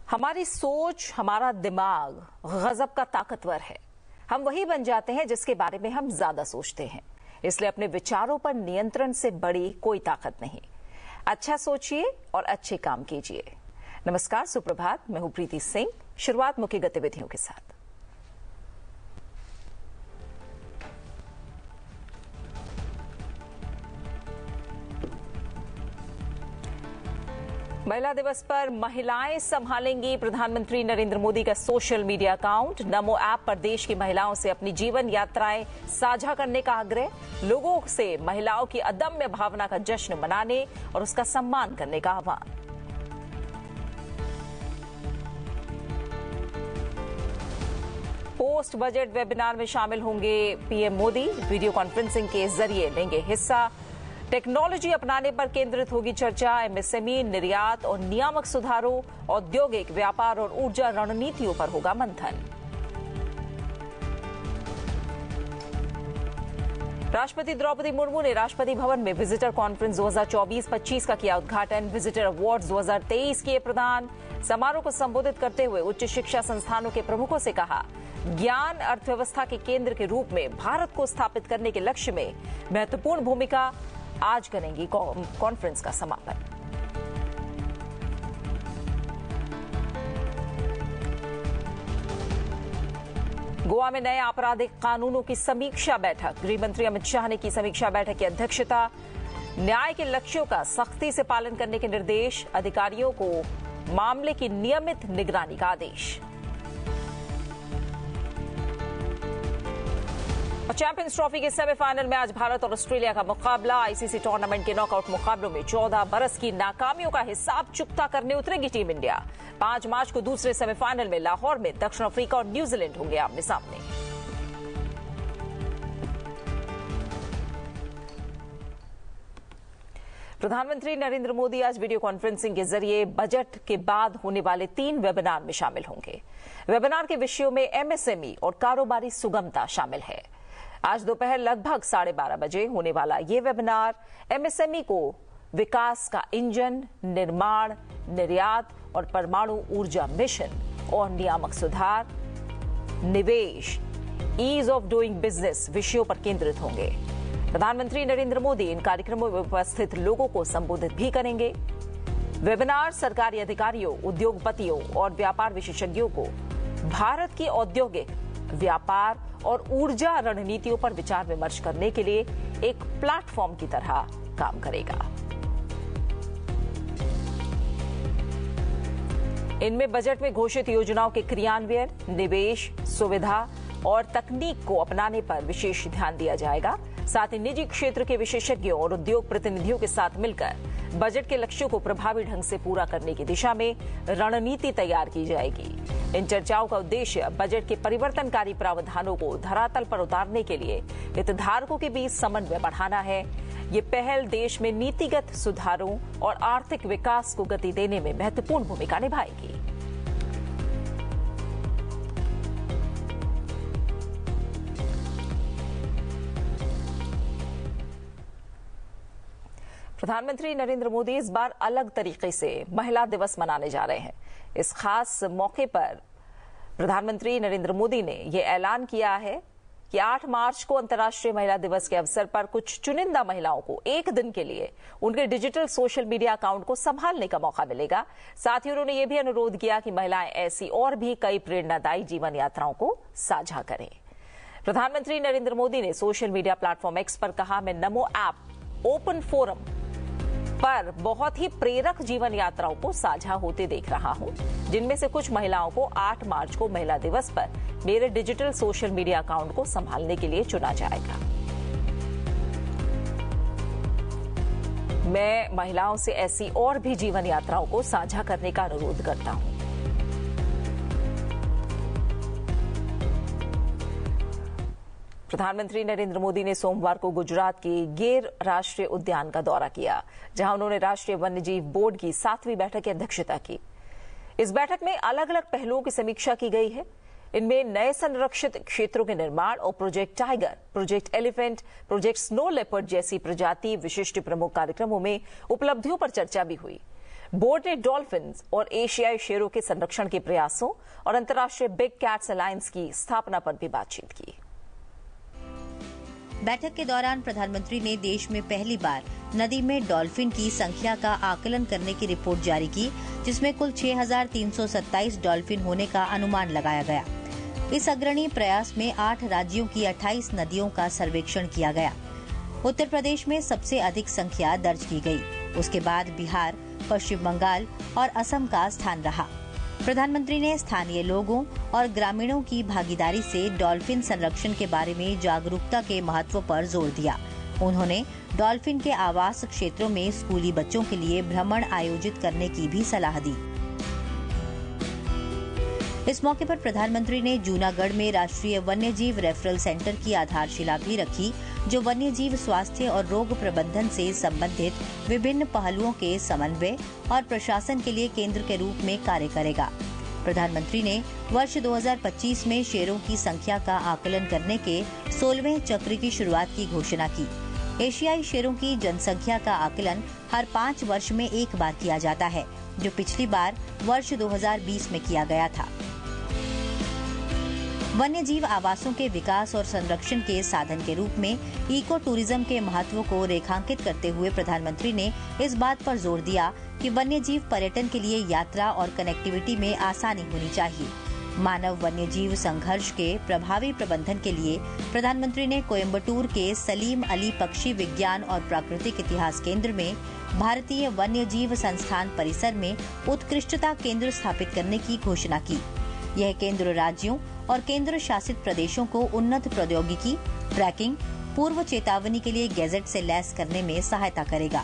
हमारी सोच, हमारा दिमाग गजब का ताकतवर है। हम वही बन जाते हैं जिसके बारे में हम ज्यादा सोचते हैं। इसलिए अपने विचारों पर नियंत्रण से बड़ी कोई ताकत नहीं। अच्छा सोचिए और अच्छे काम कीजिए। नमस्कार, सुप्रभात। मैं हूं प्रीति सिंह। शुरुआत मुख्य गतिविधियों के साथ। महिला दिवस पर महिलाएं संभालेंगी प्रधानमंत्री नरेंद्र मोदी का सोशल मीडिया अकाउंट। नमो ऐप पर देश की महिलाओं से अपनी जीवन यात्राएं साझा करने का आग्रह। लोगों से महिलाओं की अदम्य भावना का जश्न मनाने और उसका सम्मान करने का आह्वान। पोस्ट बजट वेबिनार में शामिल होंगे पीएम मोदी। वीडियो कॉन्फ्रेंसिंग के जरिए लेंगे हिस्सा। टेक्नोलॉजी अपनाने पर केंद्रित होगी चर्चा। एमएसएमई, निर्यात और नियामक सुधारों, औद्योगिक, व्यापार और ऊर्जा रणनीतियों पर होगा मंथन। राष्ट्रपति द्रौपदी मुर्मू ने राष्ट्रपति भवन में विजिटर कॉन्फ्रेंस 2024-25 का किया उद्घाटन। विजिटर अवार्ड्स 2023 किए प्रदान। समारोह को संबोधित करते हुए उच्च शिक्षा संस्थानों के प्रमुखों से कहा, ज्ञान अर्थव्यवस्था के केंद्र के रूप में भारत को स्थापित करने के लक्ष्य में महत्वपूर्ण भूमिका। आज करेंगी कॉन्फ्रेंस का समापन। गोवा में नए आपराधिक कानूनों की समीक्षा बैठक। गृह मंत्री अमित शाह ने की समीक्षा बैठक की अध्यक्षता। न्याय के लक्ष्यों का सख्ती से पालन करने के निर्देश। अधिकारियों को मामले की नियमित निगरानी का आदेश। चैंपियंस ट्रॉफी के सेमीफाइनल में आज भारत और ऑस्ट्रेलिया का मुकाबला। आईसीसी टूर्नामेंट के नॉकआउट मुकाबलों में 14 बरस की नाकामियों का हिसाब चुकता करने उतरेगी टीम इंडिया। 5 मार्च को दूसरे सेमीफाइनल में लाहौर में दक्षिण अफ्रीका और न्यूजीलैंड होंगे आमने सामने। प्रधानमंत्री नरेंद्र मोदी आज वीडियो कॉन्फ्रेंसिंग के जरिए बजट के बाद होने वाले 3 वेबिनार में शामिल होंगे। वेबिनार के विषयों में एमएसएमई और कारोबारी सुगमता शामिल है। आज दोपहर लगभग 12:30 बजे होने वाला ये वेबिनार एमएसएमई को विकास का इंजन, निर्माण, निर्यात और परमाणु ऊर्जा मिशन और नियामक सुधार, निवेश, ईज ऑफ डूइंग बिजनेस विषयों पर केंद्रित होंगे। प्रधानमंत्री नरेंद्र मोदी इन कार्यक्रमों में उपस्थित लोगों को संबोधित भी करेंगे। वेबिनार सरकारी अधिकारियों, उद्योगपतियों और व्यापार विशेषज्ञों को भारत की औद्योगिक, व्यापार और ऊर्जा रणनीतियों पर विचार विमर्श करने के लिए एक प्लेटफॉर्म की तरह काम करेगा। इनमें बजट में घोषित योजनाओं के क्रियान्वयन, निवेश, सुविधा और तकनीक को अपनाने पर विशेष ध्यान दिया जाएगा। साथ ही निजी क्षेत्र के विशेषज्ञों और उद्योग प्रतिनिधियों के साथ मिलकर बजट के लक्ष्यों को प्रभावी ढंग से पूरा करने की दिशा में रणनीति तैयार की जाएगी। इन चर्चाओं का उद्देश्य बजट के परिवर्तनकारी प्रावधानों को धरातल पर उतारने के लिए हितधारकों के बीच समन्वय बढ़ाना है। ये पहल देश में नीतिगत सुधारों और आर्थिक विकास को गति देने में महत्वपूर्ण भूमिका निभाएगी। प्रधानमंत्री नरेंद्र मोदी इस बार अलग तरीके से महिला दिवस मनाने जा रहे हैं। इस खास मौके पर प्रधानमंत्री नरेंद्र मोदी ने यह ऐलान किया है कि 8 मार्च को अंतर्राष्ट्रीय महिला दिवस के अवसर पर कुछ चुनिंदा महिलाओं को एक दिन के लिए उनके डिजिटल सोशल मीडिया अकाउंट को संभालने का मौका मिलेगा। साथ ही उन्होंने यह भी अनुरोध किया कि महिलाएं ऐसी और भी कई प्रेरणादायी जीवन यात्राओं को साझा करें। प्रधानमंत्री नरेंद्र मोदी ने सोशल मीडिया प्लेटफॉर्म एक्स पर कहा, मैं नमो ऐप ओपन फोरम पर बहुत ही प्रेरक जीवन यात्राओं को साझा होते देख रहा हूं, जिनमें से कुछ महिलाओं को 8 मार्च को महिला दिवस पर मेरे डिजिटल सोशल मीडिया अकाउंट को संभालने के लिए चुना जाएगा। मैं महिलाओं से ऐसी और भी जीवन यात्राओं को साझा करने का अनुरोध करता हूं। प्रधानमंत्री नरेंद्र मोदी ने सोमवार को गुजरात के गिर राष्ट्रीय उद्यान का दौरा किया, जहां उन्होंने राष्ट्रीय वन्यजीव बोर्ड की 7वीं बैठक की अध्यक्षता की। इस बैठक में अलग अलग पहलुओं की समीक्षा की गई है। इनमें नए संरक्षित क्षेत्रों के निर्माण और project tiger, project elephant, project snow leopard जैसी प्रजाति विशिष्ट प्रमुख कार्यक्रमों में उपलब्धियों पर चर्चा भी हुई। बोर्ड ने डॉल्फिन और एशियाई शेरों के संरक्षण के प्रयासों और अंतर्राष्ट्रीय बिग कैट्स अलायंस की स्थापना पर भी बातचीत की। बैठक के दौरान प्रधानमंत्री ने देश में पहली बार नदी में डॉल्फिन की संख्या का आकलन करने की रिपोर्ट जारी की, जिसमें कुल 6,327 डॉल्फिन होने का अनुमान लगाया गया। इस अग्रणी प्रयास में 8 राज्यों की 28 नदियों का सर्वेक्षण किया गया। उत्तर प्रदेश में सबसे अधिक संख्या दर्ज की गई। उसके बाद बिहार, पश्चिम बंगाल और असम का स्थान रहा। प्रधानमंत्री ने स्थानीय लोगों और ग्रामीणों की भागीदारी से डॉल्फिन संरक्षण के बारे में जागरूकता के महत्व पर जोर दिया। उन्होंने डॉल्फिन के आवास क्षेत्रों में स्कूली बच्चों के लिए भ्रमण आयोजित करने की भी सलाह दी। इस मौके पर प्रधानमंत्री ने जूनागढ़ में राष्ट्रीय वन्यजीव रेफरल सेंटर की आधारशिला भी रखी, जो वन्यजीव स्वास्थ्य और रोग प्रबंधन से संबंधित विभिन्न पहलुओं के समन्वय और प्रशासन के लिए केंद्र के रूप में कार्य करेगा। प्रधानमंत्री ने वर्ष 2025 में शेरों की संख्या का आकलन करने के 16वें चक्र की शुरुआत की घोषणा की। एशियाई शेरों की जनसंख्या का आकलन हर 5 वर्ष में एक बार किया जाता है, जो पिछली बार वर्ष 2020 में किया गया था। वन्यजीव आवासों के विकास और संरक्षण के साधन के रूप में इको टूरिज्म के महत्व को रेखांकित करते हुए प्रधानमंत्री ने इस बात पर जोर दिया कि वन्यजीव पर्यटन के लिए यात्रा और कनेक्टिविटी में आसानी होनी चाहिए। मानव वन्यजीव संघर्ष के प्रभावी प्रबंधन के लिए प्रधानमंत्री ने कोयम्बटूर के सलीम अली पक्षी विज्ञान और प्राकृतिक इतिहास केंद्र में भारतीय वन्यजीव संस्थान परिसर में उत्कृष्टता केंद्र स्थापित करने की घोषणा की। यह केंद्र राज्यों और केंद्र शासित प्रदेशों को उन्नत प्रौद्योगिकी, ट्रैकिंग, पूर्व चेतावनी के लिए गैजेट से लैस करने में सहायता करेगा।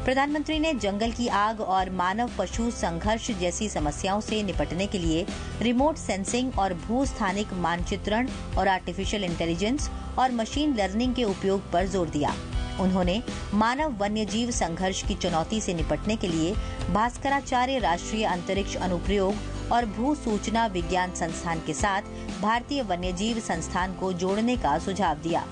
प्रधानमंत्री ने जंगल की आग और मानव पशु संघर्ष जैसी समस्याओं से निपटने के लिए रिमोट सेंसिंग और भूस्थानिक मानचित्रण और आर्टिफिशियल इंटेलिजेंस और मशीन लर्निंग के उपयोग पर जोर दिया। उन्होंने मानव वन्यजीव संघर्ष की चुनौती से निपटने के लिए भास्कराचार्य राष्ट्रीय अंतरिक्ष अनुप्रयोग और भू सूचना विज्ञान संस्थान के साथ भारतीय वन्यजीव संस्थान को जोड़ने का सुझाव दिया।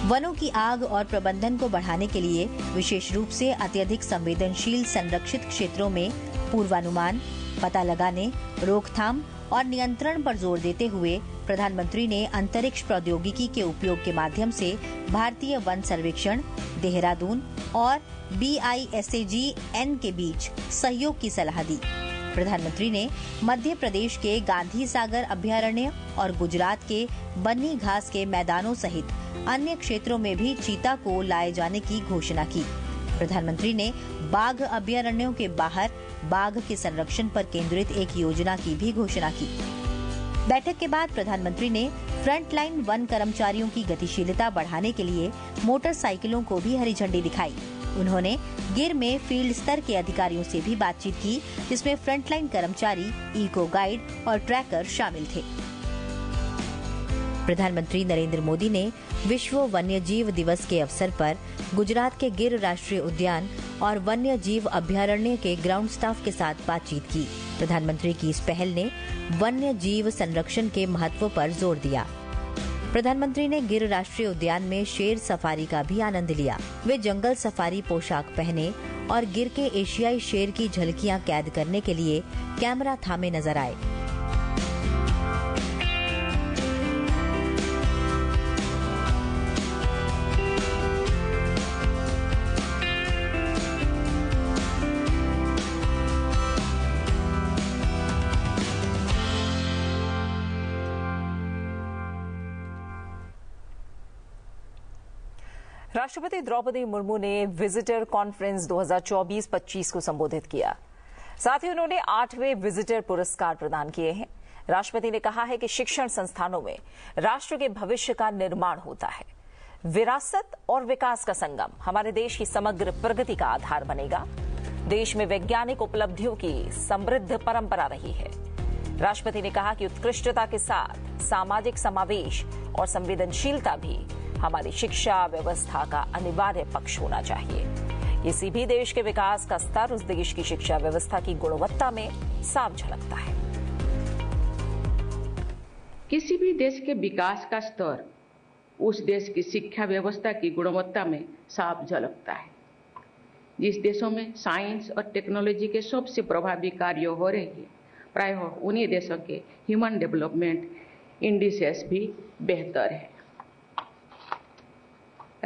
वनों की आग और प्रबंधन को बढ़ाने के लिए विशेष रूप से अत्यधिक संवेदनशील संरक्षित क्षेत्रों में पूर्वानुमान, पता लगाने, रोकथाम और नियंत्रण पर जोर देते हुए प्रधानमंत्री ने अंतरिक्ष प्रौद्योगिकी के उपयोग के माध्यम से भारतीय वन सर्वेक्षण, देहरादून और BISAGN के बीच सहयोग की सलाह दी। प्रधानमंत्री ने मध्य प्रदेश के गांधी सागर अभयारण्य और गुजरात के बन्नी घास के मैदानों सहित अन्य क्षेत्रों में भी चीता को लाए जाने की घोषणा की। प्रधानमंत्री ने बाघ अभयारण्यों के बाहर बाघ के संरक्षण पर केंद्रित एक योजना की भी घोषणा की। बैठक के बाद प्रधानमंत्री ने फ्रंटलाइन वन कर्मचारियों की गतिशीलता बढ़ाने के लिए मोटरसाइकिलों को भी हरी झंडी दिखाई। उन्होंने गिर में फील्ड स्तर के अधिकारियों से भी बातचीत की, जिसमें फ्रंटलाइन कर्मचारी, इको गाइड और ट्रैकर शामिल थे। प्रधानमंत्री नरेंद्र मोदी ने विश्व वन्यजीव दिवस के अवसर पर गुजरात के गिर राष्ट्रीय उद्यान और वन्य जीव अभयारण्य के ग्राउंड स्टाफ के साथ बातचीत की। प्रधानमंत्री की इस पहल ने वन्य जीव संरक्षण के महत्व पर जोर दिया। प्रधानमंत्री ने गिर राष्ट्रीय उद्यान में शेर सफारी का भी आनंद लिया। वे जंगल सफारी पोशाक पहने और गिर के एशियाई शेर की झलकियां कैद करने के लिए कैमरा थामे नजर आए। राष्ट्रपति द्रौपदी मुर्मू ने विजिटर कॉन्फ्रेंस 2024-25 को संबोधित किया। साथ ही उन्होंने 8वें विजिटर पुरस्कार प्रदान किए हैं। राष्ट्रपति ने कहा है कि शिक्षण संस्थानों में राष्ट्र के भविष्य का निर्माण होता है। विरासत और विकास का संगम हमारे देश की समग्र प्रगति का आधार बनेगा। देश में वैज्ञानिक उपलब्धियों की समृद्ध परंपरा रही है। राष्ट्रपति ने कहा कि उत्कृष्टता के साथ सामाजिक समावेश और संवेदनशीलता भी हमारी शिक्षा व्यवस्था का अनिवार्य पक्ष होना चाहिए। किसी भी देश के विकास का स्तर उस देश की शिक्षा व्यवस्था की गुणवत्ता में साफ झलकता है। किसी भी देश के विकास का स्तर उस देश की शिक्षा व्यवस्था की गुणवत्ता में साफ झलकता है। जिस देशों में साइंस और टेक्नोलॉजी के सबसे प्रभावी कार्य हो रहे हैं, प्रायः उन्हीं देशों के ह्यूमन डेवलपमेंट इंडिसेस भी बेहतर है।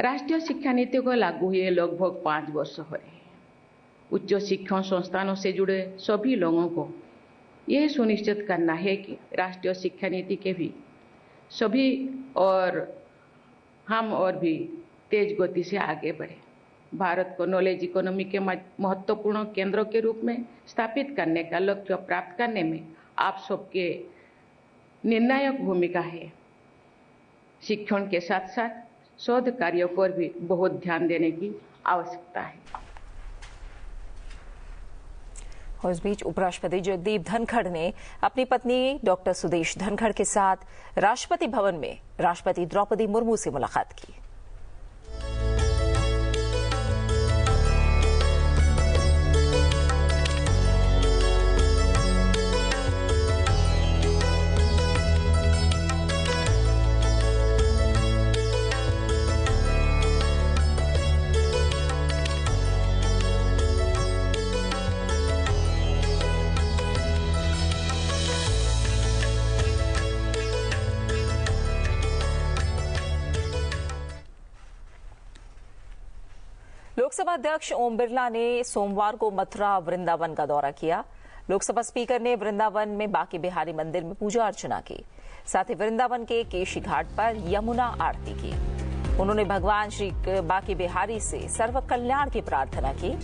राष्ट्रीय शिक्षा नीति को लागू हुए लगभग 5 वर्ष हो रहे हैं। उच्च शिक्षण संस्थानों से जुड़े सभी लोगों को यह सुनिश्चित करना है कि राष्ट्रीय शिक्षा नीति के भी सभी और हम और भी तेज गति से आगे बढ़े। भारत को नॉलेज इकोनॉमी के महत्वपूर्ण केंद्रों के रूप में स्थापित करने का लक्ष्य प्राप्त करने में आप सबके निर्णायक भूमिका है। शिक्षण के साथ साथ शोध कार्यों पर भी बहुत ध्यान देने की आवश्यकता है। और इस बीच उपराष्ट्रपति जगदीप धनखड़ ने अपनी पत्नी डॉक्टर सुदेश धनखड़ के साथ राष्ट्रपति भवन में राष्ट्रपति द्रौपदी मुर्मू से मुलाकात की। लोकसभा अध्यक्ष ओम बिरला ने सोमवार को मथुरा वृंदावन का दौरा किया। लोकसभा स्पीकर ने वृंदावन में बांके बिहारी मंदिर में पूजा अर्चना की। साथ ही वृंदावन के केशी घाट पर यमुना आरती की। उन्होंने भगवान श्री बांके बिहारी से सर्व कल्याण की प्रार्थना की।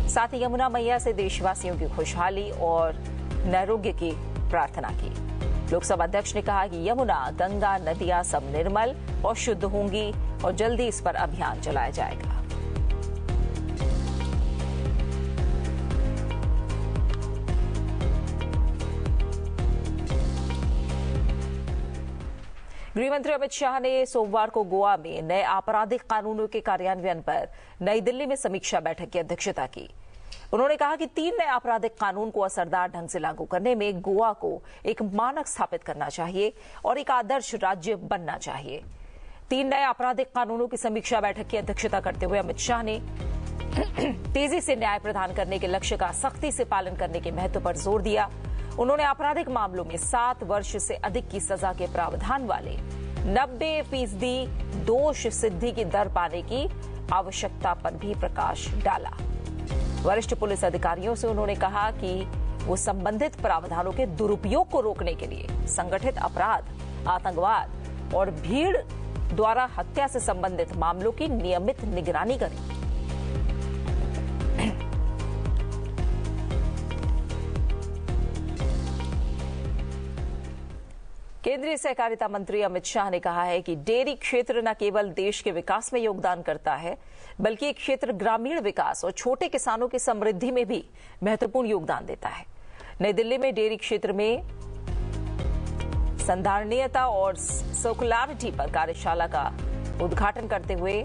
साथ ही यमुना मैया से देशवासियों की खुशहाली और नैरोग्य की प्रार्थना की। लोकसभा अध्यक्ष ने कहा कि यमुना, गंगा नदियां सब निर्मल और शुद्ध होंगी और जल्दी इस पर अभियान चलाया जाएगा। गृहमंत्री अमित शाह ने सोमवार को गोवा में नए आपराधिक कानूनों के कार्यान्वयन पर नई दिल्ली में समीक्षा बैठक की अध्यक्षता की। उन्होंने कहा कि 3 नए आपराधिक कानून को असरदार ढंग से लागू करने में गोवा को एक मानक स्थापित करना चाहिए और एक आदर्श राज्य बनना चाहिए। 3 नए आपराधिक कानूनों की समीक्षा बैठक की अध्यक्षता करते हुए अमित शाह ने तेजी से न्याय प्रदान करने के लक्ष्य का सख्ती से पालन करने के महत्व पर जोर दिया। उन्होंने आपराधिक मामलों में 7 वर्ष से अधिक की सजा के प्रावधान वाले 90% दोष सिद्धि की दर पाने की आवश्यकता पर भी प्रकाश डाला। वरिष्ठ पुलिस अधिकारियों से उन्होंने कहा कि वो संबंधित प्रावधानों के दुरुपयोग को रोकने के लिए संगठित अपराध, आतंकवाद और भीड़ द्वारा हत्या से संबंधित मामलों की नियमित निगरानी करें। केंद्रीय सहकारिता मंत्री अमित शाह ने कहा है कि डेयरी क्षेत्र न केवल देश के विकास में योगदान करता है, बल्कि ये क्षेत्र ग्रामीण विकास और छोटे किसानों की समृद्धि में भी महत्वपूर्ण योगदान देता है। नई दिल्ली में डेयरी क्षेत्र में संधारणीयता और सर्कुलरिटी पर कार्यशाला का उद्घाटन करते हुए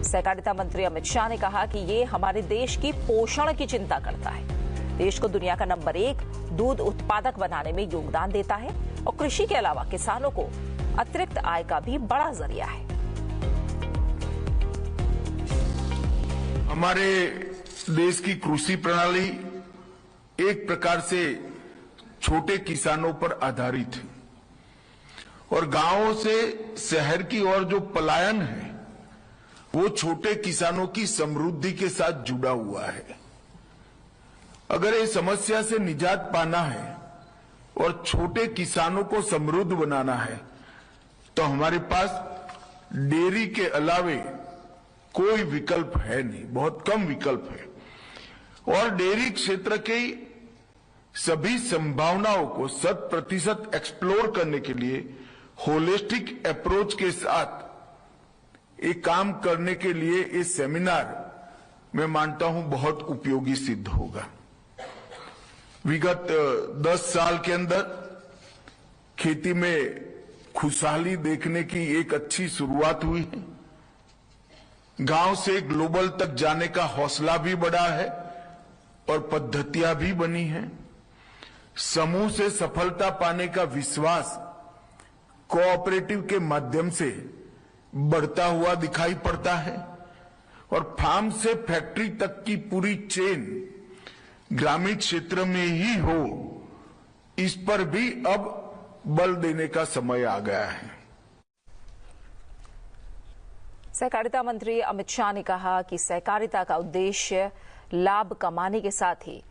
सहकारिता मंत्री अमित शाह ने कहा कि ये हमारे देश की पोषण की चिंता करता है, देश को दुनिया का नंबर 1 दूध उत्पादक बनाने में योगदान देता है और कृषि के अलावा किसानों को अतिरिक्त आय का भी बड़ा जरिया है। हमारे देश की कृषि प्रणाली एक प्रकार से छोटे किसानों पर आधारित है और गांवों से शहर की ओर जो पलायन है वो छोटे किसानों की समृद्धि के साथ जुड़ा हुआ है। अगर इस समस्या से निजात पाना है और छोटे किसानों को समृद्ध बनाना है तो हमारे पास डेयरी के अलावे कोई विकल्प है नहीं, बहुत कम विकल्प है। और डेयरी क्षेत्र की सभी संभावनाओं को 100% एक्सप्लोर करने के लिए होलिस्टिक अप्रोच के साथ एक काम करने के लिए इस सेमिनार मैं मानता हूं बहुत उपयोगी सिद्ध होगा। विगत 10 साल के अंदर खेती में खुशहाली देखने की एक अच्छी शुरुआत हुई है। गांव से ग्लोबल तक जाने का हौसला भी बढ़ा है और पद्धतियां भी बनी हैं। समूह से सफलता पाने का विश्वास कोऑपरेटिव के माध्यम से बढ़ता हुआ दिखाई पड़ता है और फार्म से फैक्ट्री तक की पूरी चेन ग्रामीण क्षेत्र में ही हो, इस पर भी अब बल देने का समय आ गया है। सहकारिता मंत्री अमित शाह ने कहा कि सहकारिता का उद्देश्य लाभ कमाने के साथ ही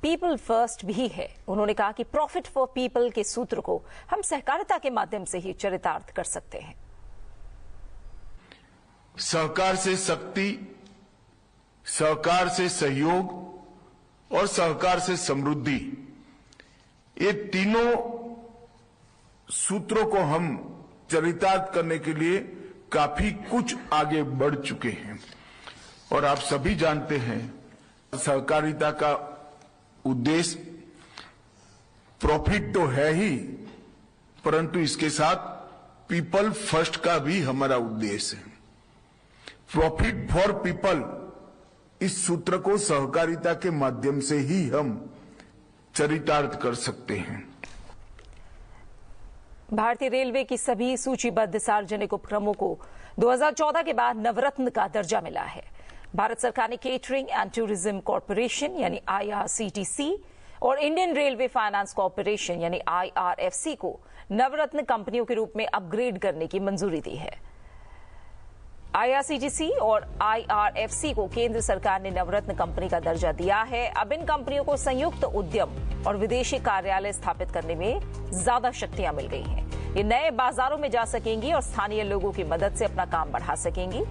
पीपल फर्स्ट भी है। उन्होंने कहा कि प्रॉफिट फॉर पीपल के सूत्र को हम सहकारिता के माध्यम से ही चरितार्थ कर सकते हैं। सहकार से शक्ति, सहकार से सहयोग और सहकार से समृद्धि, ये तीनों सूत्रों को हम चरितार्थ करने के लिए काफी कुछ आगे बढ़ चुके हैं। और आप सभी जानते हैं सहकारिता का उद्देश्य प्रॉफिट तो है ही, परंतु इसके साथ पीपल फर्स्ट का भी हमारा उद्देश्य है। प्रॉफिट फॉर पीपल, इस सूत्र को सहकारिता के माध्यम से ही हम चरितार्थ कर सकते हैं। भारतीय रेलवे की सभी सूचीबद्ध सार्वजनिक उपक्रमों को 2014 के बाद नवरत्न का दर्जा मिला है। भारत सरकार ने केटरिंग एंड टूरिज्म कॉरपोरेशन यानी IRCTC और इंडियन रेलवे फाइनेंस कॉरपोरेशन यानी IRFC को नवरत्न कंपनियों के रूप में अपग्रेड करने की मंजूरी दी है। IRCTC और IRFC को केंद्र सरकार ने नवरत्न कंपनी का दर्जा दिया है। अब इन कंपनियों को संयुक्त उद्यम और विदेशी कार्यालय स्थापित करने में ज्यादा शक्तियां मिल गई हैं। ये नए बाजारों में जा सकेंगी और स्थानीय लोगों की मदद से अपना काम बढ़ा सकेंगी।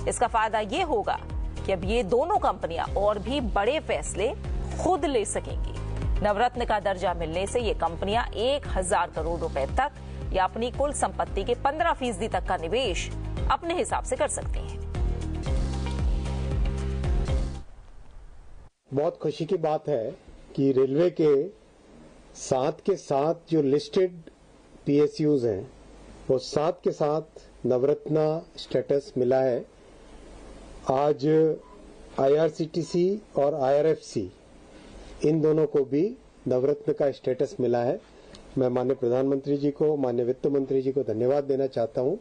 इसका फायदा ये होगा कि अब ये दोनों कंपनियां और भी बड़े फैसले खुद ले सकेंगी। नवरत्न का दर्जा मिलने से ये कंपनियां 1000 करोड़ रुपए तक या अपनी कुल संपत्ति के 15% तक का निवेश अपने हिसाब से कर सकती हैं। बहुत खुशी की बात है कि रेलवे के साथ जो लिस्टेड PSUs हैं वो साथ के साथ नवरत्ना स्टेटस मिला है। आज IRCTC और IRFC इन दोनों को भी नवरत्न का स्टेटस मिला है। मैं माननीय प्रधानमंत्री जी को, माननीय वित्त मंत्री जी को धन्यवाद देना चाहता हूं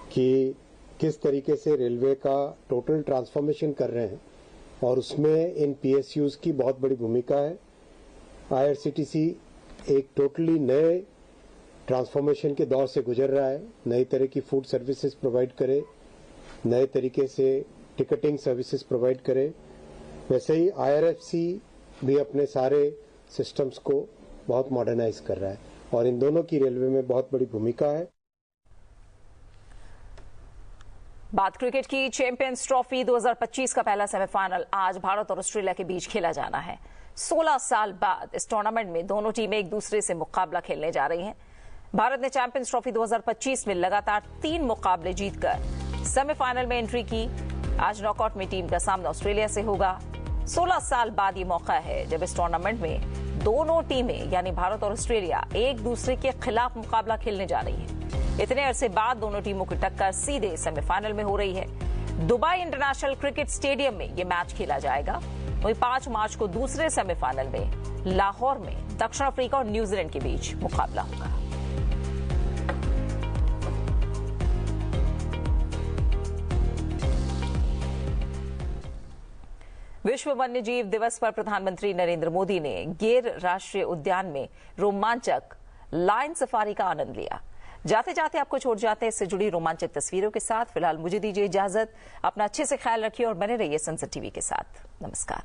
कि किस तरीके से रेलवे का टोटल ट्रांसफॉर्मेशन कर रहे हैं और उसमें इन PSUs की बहुत बड़ी भूमिका है। IRCTC एक टोटली नए ट्रांसफॉर्मेशन के दौर से गुजर रहा है। नई तरह की फूड सर्विसेज प्रोवाइड करे, नए तरीके से टिकटिंग सर्विसेज प्रोवाइड करे। वैसे ही IRFC भी अपने सारे सिस्टम्स को बहुत मॉडर्नाइज कर रहा है और इन दोनों की रेलवे में बहुत बड़ी भूमिका है। बात क्रिकेट की। चैंपियंस ट्रॉफी 2025 का पहला सेमीफाइनल आज भारत और ऑस्ट्रेलिया के बीच खेला जाना है। 16 साल बाद इस टूर्नामेंट में दोनों टीमें एक दूसरे से मुकाबला खेलने जा रही हैं। भारत ने चैंपियंस ट्रॉफी 2025 में लगातार 3 मुकाबले जीतकर सेमीफाइनल में एंट्री की। आज नॉकआउट में टीम का सामना ऑस्ट्रेलिया से होगा। 16 साल बाद ये मौका है जब इस टूर्नामेंट में दोनों टीमें यानी भारत और ऑस्ट्रेलिया एक दूसरे के खिलाफ मुकाबला खेलने जा रही है। इतने अरसे बाद दोनों टीमों की टक्कर सीधे सेमीफाइनल में हो रही है। दुबई इंटरनेशनल क्रिकेट स्टेडियम में ये मैच खेला जाएगा। वहीं 5 मार्च को दूसरे सेमीफाइनल में लाहौर में दक्षिण अफ्रीका और न्यूजीलैंड के बीच मुकाबला होगा। विश्व वन्यजीव दिवस पर प्रधानमंत्री नरेंद्र मोदी ने गिर राष्ट्रीय उद्यान में रोमांचक लायन सफारी का आनंद लिया। जाते जाते आपको छोड़ जाते हैं इससे जुड़ी रोमांचक तस्वीरों के साथ। फिलहाल मुझे दीजिए इजाजत। अपना अच्छे से ख्याल रखिए और बने रहिए संसद टीवी के साथ। नमस्कार।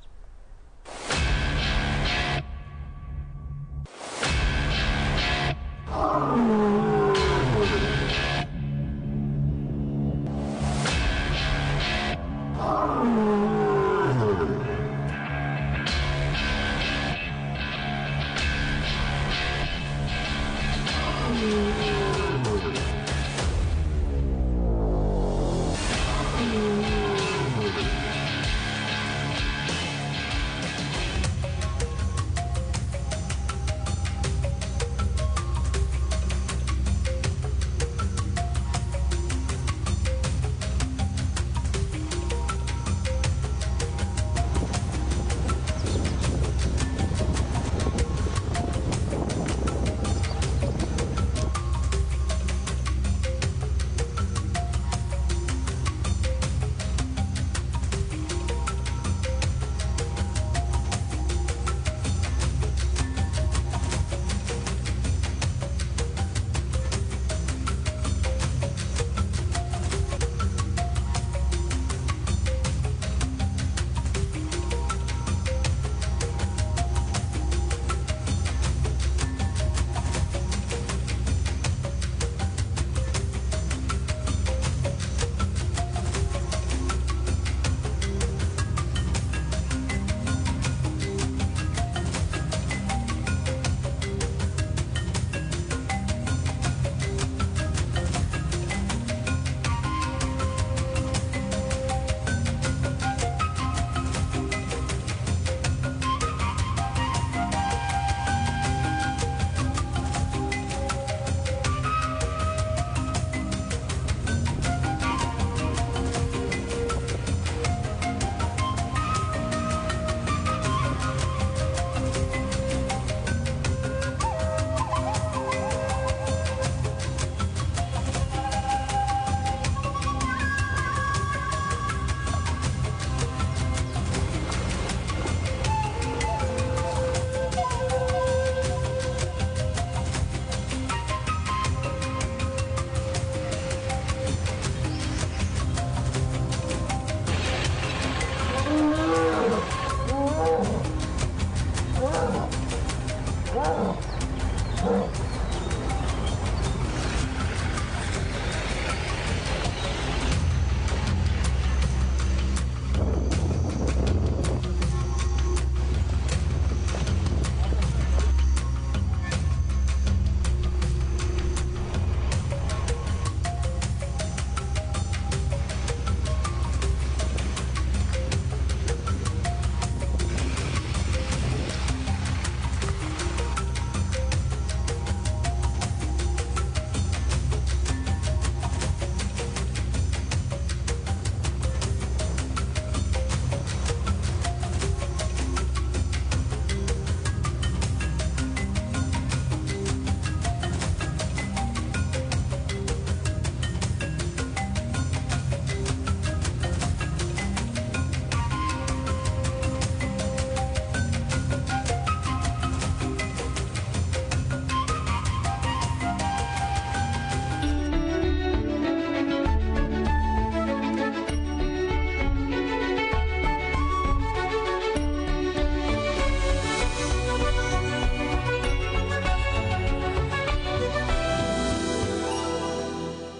Wow.